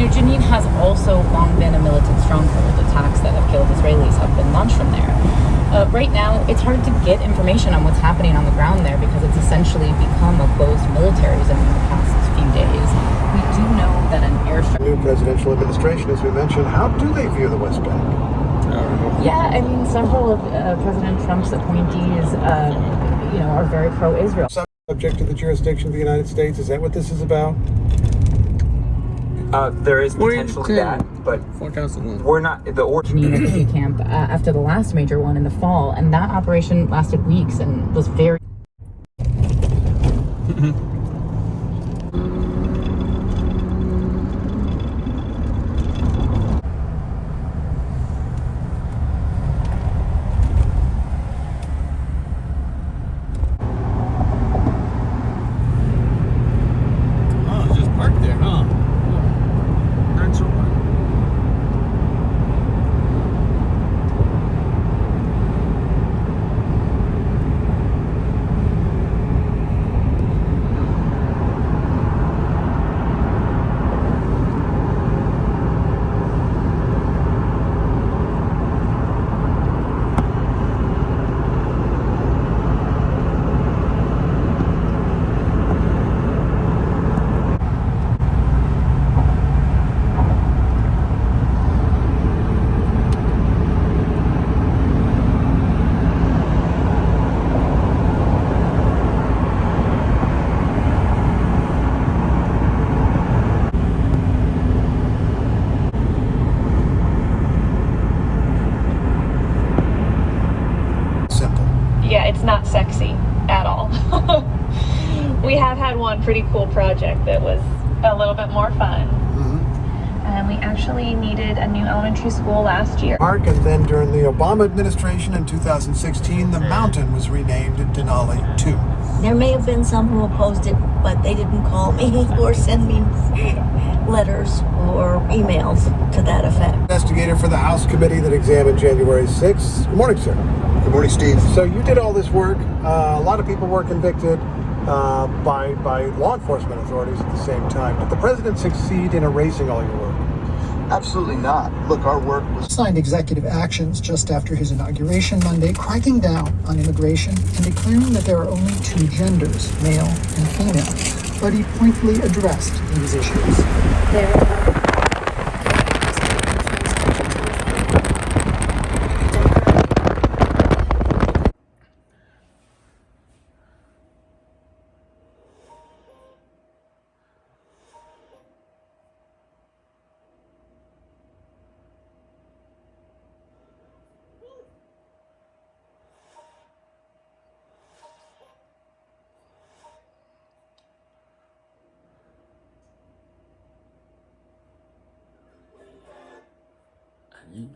Jenin has also long been a militant stronghold. Attacks that have killed Israelis have been launched from there. Right now, it's hard to get information on what's happening on the ground there because it's essentially become a closed military zone in the past few days. We do know that an airstrike... New presidential administration, as we mentioned, how do they view the West Bank? Yeah, I mean, several of President Trump's appointees, are very pro-Israel. Subject to the jurisdiction of the United States, is that what this is about? There is potentially that, but we're not the Jenin camp after the last major one in the fall, and that operation lasted weeks and was very... Yeah, it's not sexy at all. We have had one pretty cool project that was a little bit more fun. We actually needed a new elementary school last year. And then during the Obama administration in 2016, the mountain was renamed Denali 2. There may have been some who opposed it, but they didn't call me or send me letters or emails to that effect. Investigator for the House committee that examined January 6th. Good morning, sir. Good morning, Steve. So you did all this work. A lot of people were convicted by law enforcement authorities at the same time. Did the president succeed in erasing all your work? Absolutely not. Look, our work was... Signed executive actions just after his inauguration Monday, cracking down on immigration and declaring that there are only two genders, male and female. But he pointedly addressed these issues. You